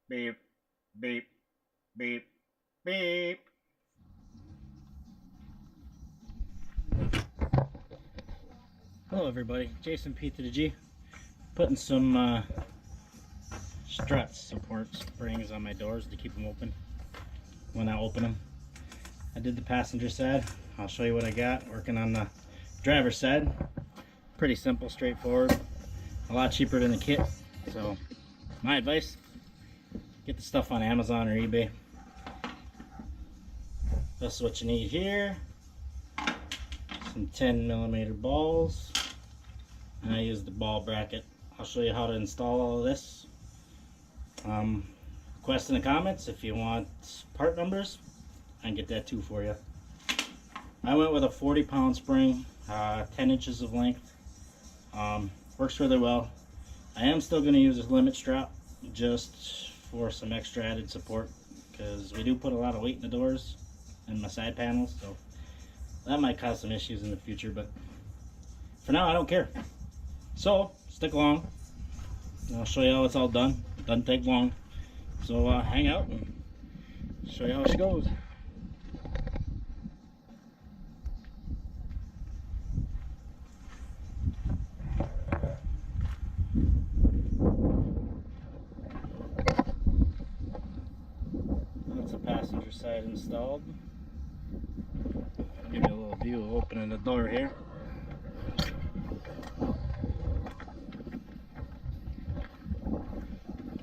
Beep, beep, beep, beep. Hello everybody, Jason P to the G. Putting some strut support springs on my doors to keep them open when I open them. I did the passenger side. I'll show you what I got working on the driver's side. Pretty simple, straightforward, a lot cheaper than the kit. So my advice, get the stuff on Amazon or eBay. This is what you need here. Some 10mm balls, and I use the ball bracket. I'll show you how to install all of this. Request in the comments if you want part numbers. I can get that too for you. I went with a 40-pound spring, 10 inches of length. Works really well. I am still going to use a limit strap just for some extra added support, because we do put a lot of weight in the doors and my side panels, so that might cause some issues in the future, but for now I don't care. So stick along and I'll show you how it's all done. It doesn't take long, so hang out and show you how she goes. That's the passenger side installed. Give you a little view of opening the door here.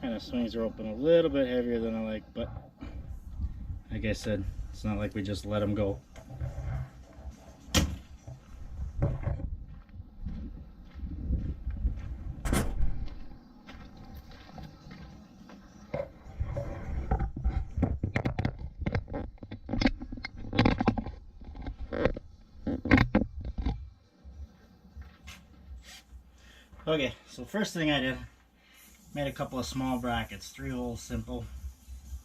Kind of swings are open a little bit heavier than I like, but like I said, it's not like we just let them go. Okay, so first thing I did, made a couple of small brackets, 3 holes, simple,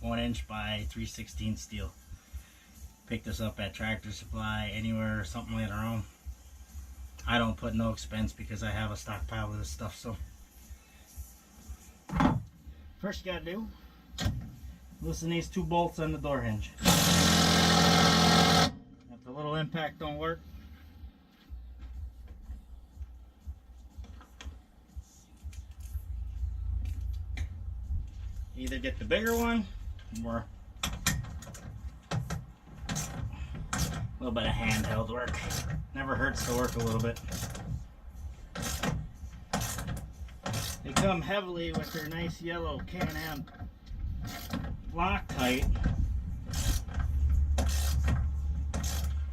1 inch by 3/16 steel. Picked this up at Tractor Supply, anywhere, something later on. I don't put no expense because I have a stockpile of this stuff. So first you gotta do, loosen these 2 bolts on the door hinge. If the little impact don't work, either get the bigger one or a little bit of handheld work. Never hurts to work a little bit. They come heavily with their nice yellow Can-Am Loctite.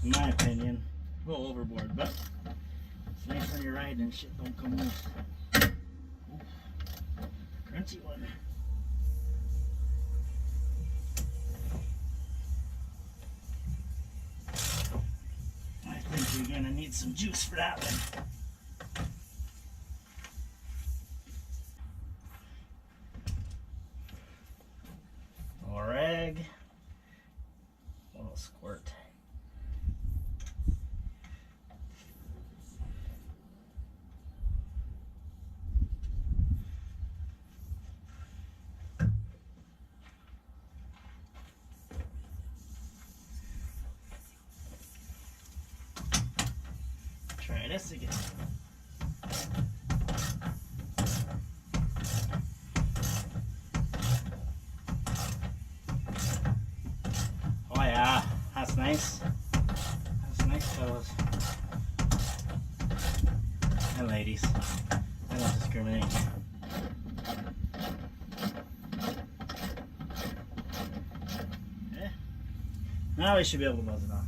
In my opinion, a little overboard, but it's nice when you're riding and shit don't come loose. Ooh, crunchy one. I think you're gonna need some juice for that one. Or rag, a little squirt. Try this again. Oh yeah, that's nice. That's nice, fellas. And ladies. I don't discriminate. Okay. Now we should be able to buzz it off.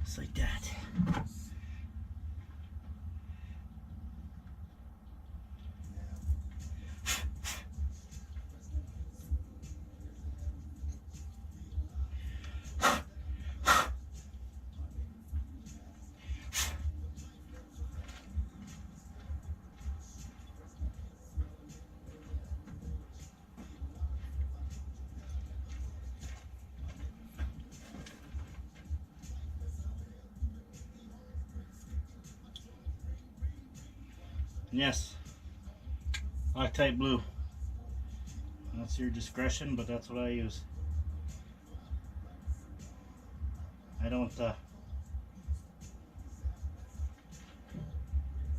Just like that. And yes, Loctite blue. That's your discretion, but that's what I use. I don't,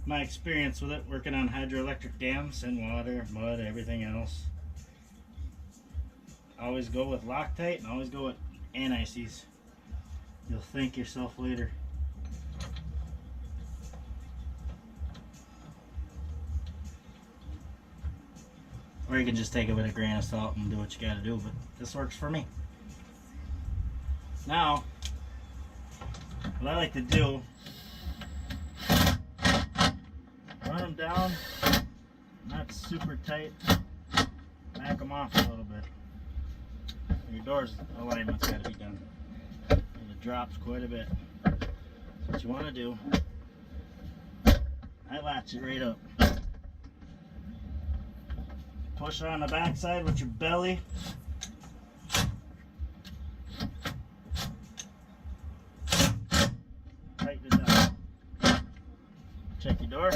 my experience with it, working on hydroelectric dams and water, mud, everything else, always go with Loctite and always go with anti-seize. You'll thank yourself later. Or you can just take it with a grain of salt and do what you gotta do, but this works for me. Now, what I like to do, run them down, not super tight, back them off a little bit. Your door's alignment's gotta be done. And it drops quite a bit. So what you wanna do, I latch it right up. Push it on the back side with your belly. Tighten it down. Check your door.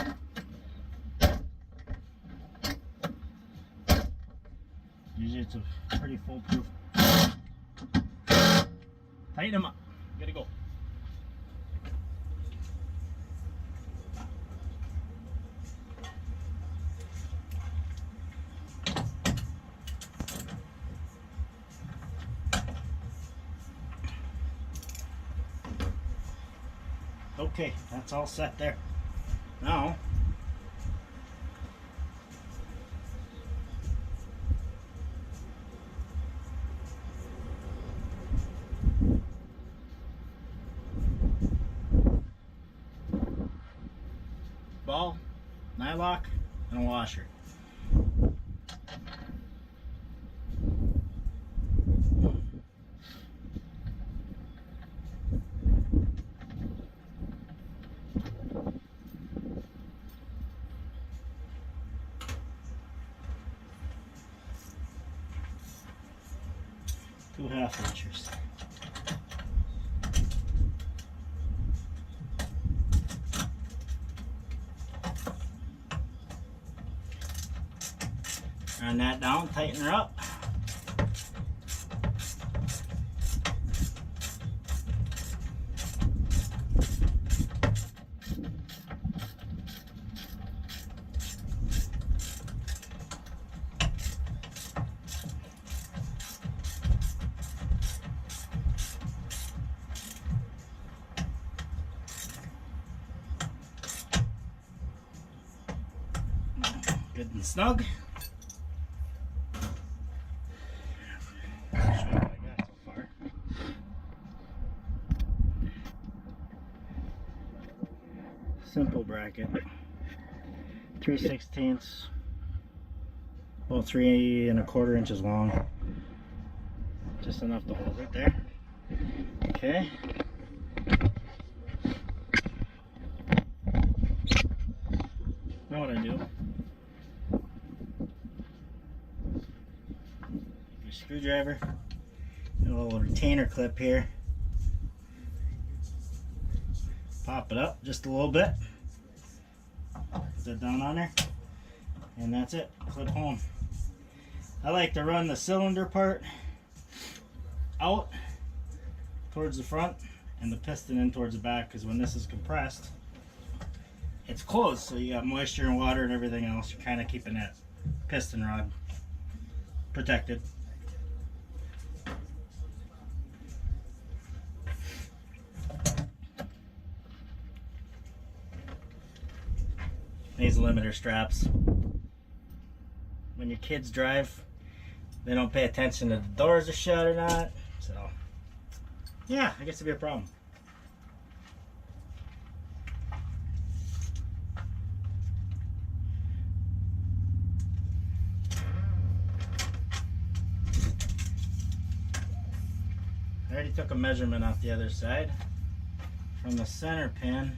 Usually it's a pretty foolproof. Tighten them up. Gotta go. Okay, that's all set there. Now, ball, nylock, and a washer. Two 1/2 inchers. Run that down, tighten her up. Good and snug. Show you what I got so far. Simple bracket. 3/16, about 3 1/4 inches long. Just enough to hold it there. Okay. Now what I do, your screwdriver, a little retainer clip here, pop it up just a little bit, put that down on there, and that's it, clip home. I like to run the cylinder part out towards the front and the piston in towards the back, because when this is compressed, it's closed, so you got moisture and water and everything else. You're kind of keeping that piston rod protected. These limiter straps, when your kids drive, they don't pay attention if the doors are shut or not, so yeah, I guess it'd be a problem. I already took a measurement off the other side. From the center pin,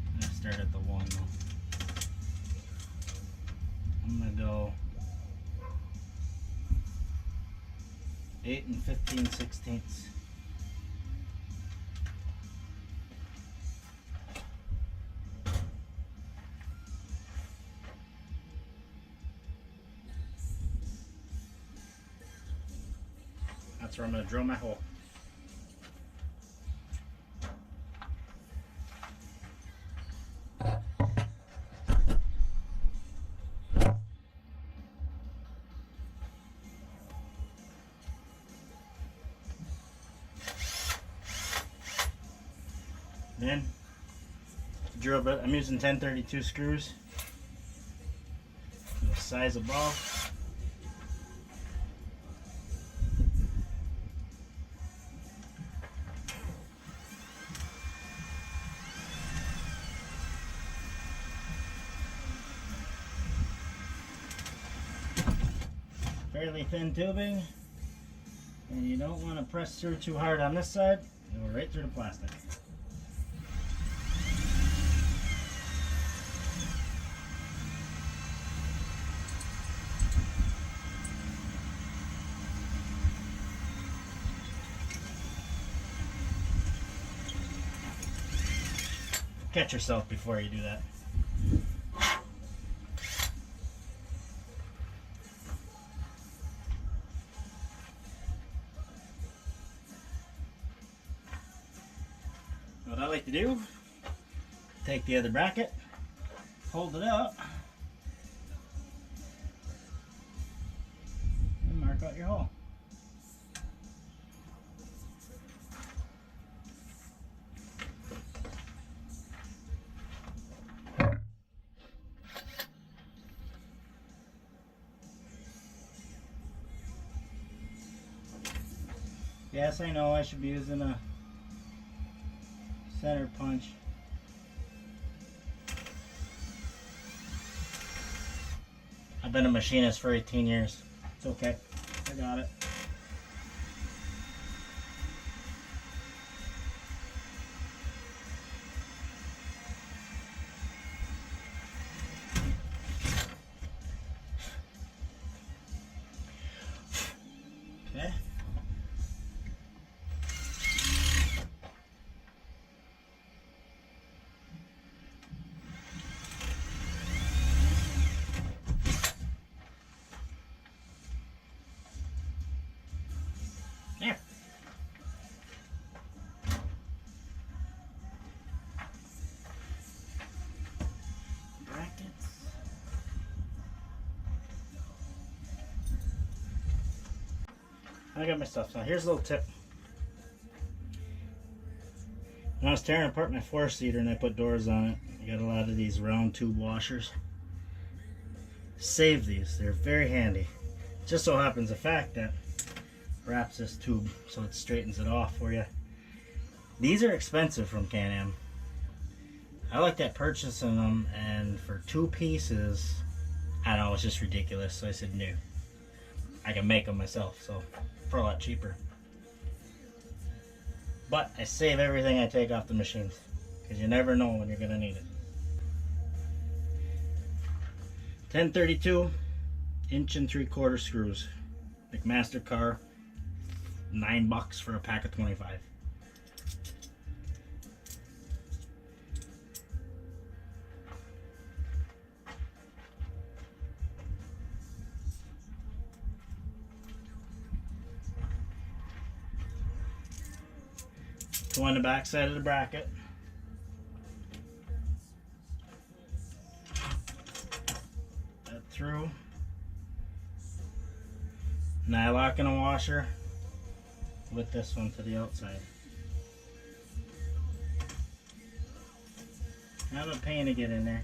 I'm gonna start at the 1 though. I'm gonna go 8 15/16. That's where I'm going to drill my hole. Then, drill bit, I'm using 1032 screws, the size of ball. Fairly thin tubing, and you don't want to press through too hard on this side, it'll go right through the plastic. Catch yourself before you do that. What I like to do, take the other bracket, hold it up, and mark out your hole. Yes, I know I should be using a center punch. I've been a machinist for 18 years. It's okay. I got it. Okay. There. Brackets. I got my stuff. Now here's a little tip. When I was tearing apart my 4-seater and I put doors on it, I got a lot of these round tube washers. Save these. They're very handy. Just so happens the fact that wraps this tube so it straightens it off for you. These are expensive from Can-Am. I looked at purchasing them, and for 2 pieces, I don't know, it's just ridiculous. So I said no. I can make them myself, so for a lot cheaper. But I save everything I take off the machines, because you never know when you're going to need it. 1032 inch and 3/4 screws. McMaster car, $9 for a pack of 25. Two on the back side of the bracket. That through. Nylock and a washer with this one to the outside. Kind of a pain to get in there.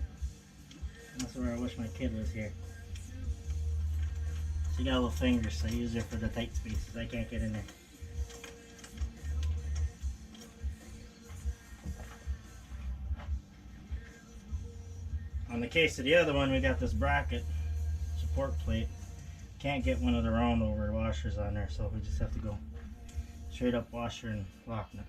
That's where I wish my kid was here. She got little fingers, so I use her for the tight spaces. I can't get in there. On the case of the other one, we got this bracket support plate. Can't get one of the round over washers on there, so we just have to go straight up washer and lock nut.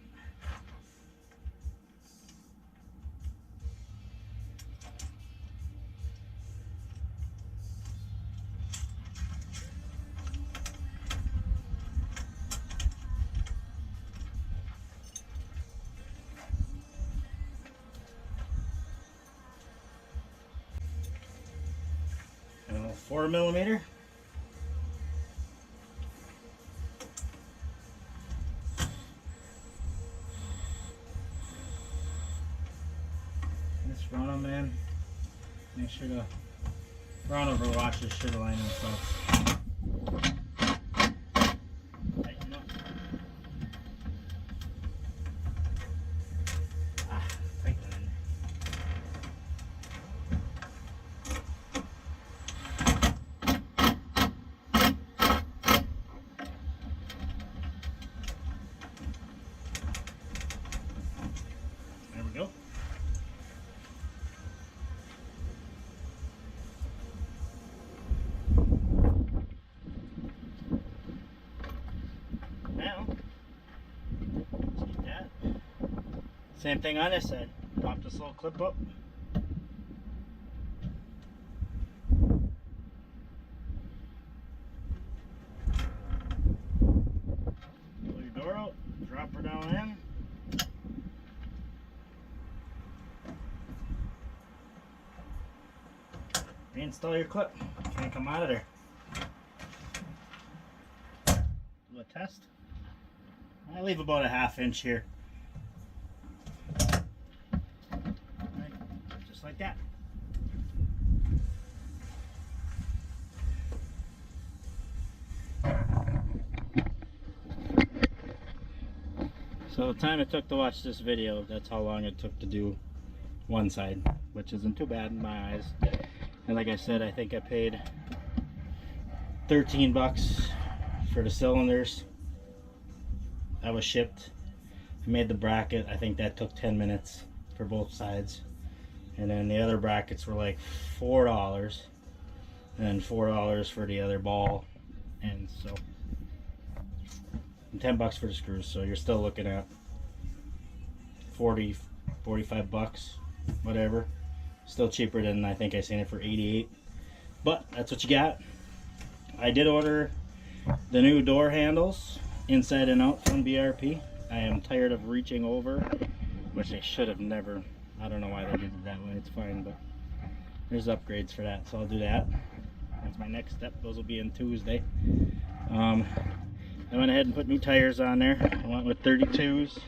And a 4mm. Just run them in. Make sure the run over washers should align themselves. Tighten up. Tighten in there. There we go. Now, see that? Same thing on this side. Pop this little clip up. Pull your door out, drop her down in. Reinstall your clip. Can't come out of there. Do a test. I leave about a 1/2 inch here. Right, just like that. So the time it took to watch this video, that's how long it took to do one side, which isn't too bad in my eyes. And like I said, I think I paid 13 bucks for the cylinders. That was shipped. I made the bracket. I think that took 10 minutes for both sides. And then the other brackets were like $4. And then $4 for the other ball. And so, and 10 bucks for the screws. So you're still looking at 40, 45 bucks, whatever. Still cheaper than I think I seen it for 88. But that's what you got. I did order the new door handles inside and out from BRP. I am tired of reaching over, which they should have never. I don't know why they did it that way. It's fine, but there's upgrades for that, so I'll do that. That's my next step. Those will be in Tuesday. I went ahead and put new tires on there. I went with 32s.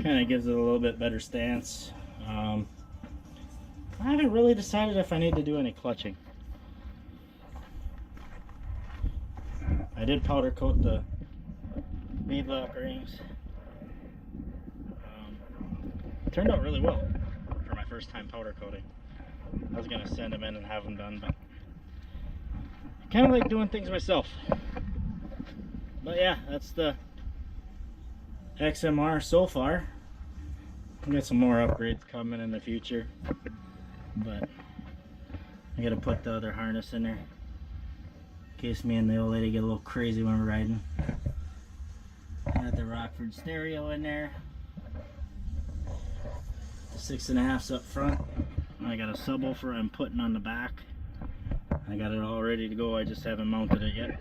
Kind of gives it a little bit better stance. I haven't really decided if I need to do any clutching. I did powder coat the bead lock rings. It turned out really well for my first time powder coating. I was gonna send them in and have them done, but I kind of like doing things myself. But yeah, that's the XMR so far. I got some more upgrades coming in the future, but I gotta put the other harness in there in case me and the old lady get a little crazy when we're riding. Got the Rockford stereo in there, the 6.5s up front. I got a subwoofer I'm putting on the back. I got it all ready to go. I just haven't mounted it yet.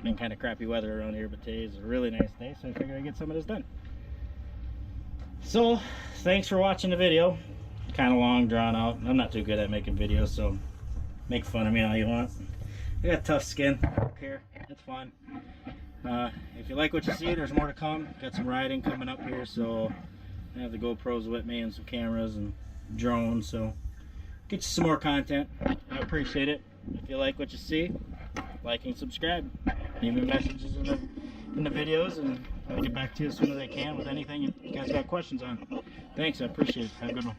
Been kind of crappy weather around here, but today is a really nice day, so I figured I'd get some of this done. So, thanks for watching the video. Kind of long, drawn out. I'm not too good at making videos, so make fun of me all you want. I got tough skin. I don't care. It's fun. If you like what you see, there's more to come. Got some riding coming up here, so I have the GoPros with me and some cameras and drones, so get you some more content. I appreciate it. If you like what you see, like and subscribe. Leave me messages in the videos, and I'll get back to you as soon as I can with anything you guys got questions on. Thanks, I appreciate it. Have a good one.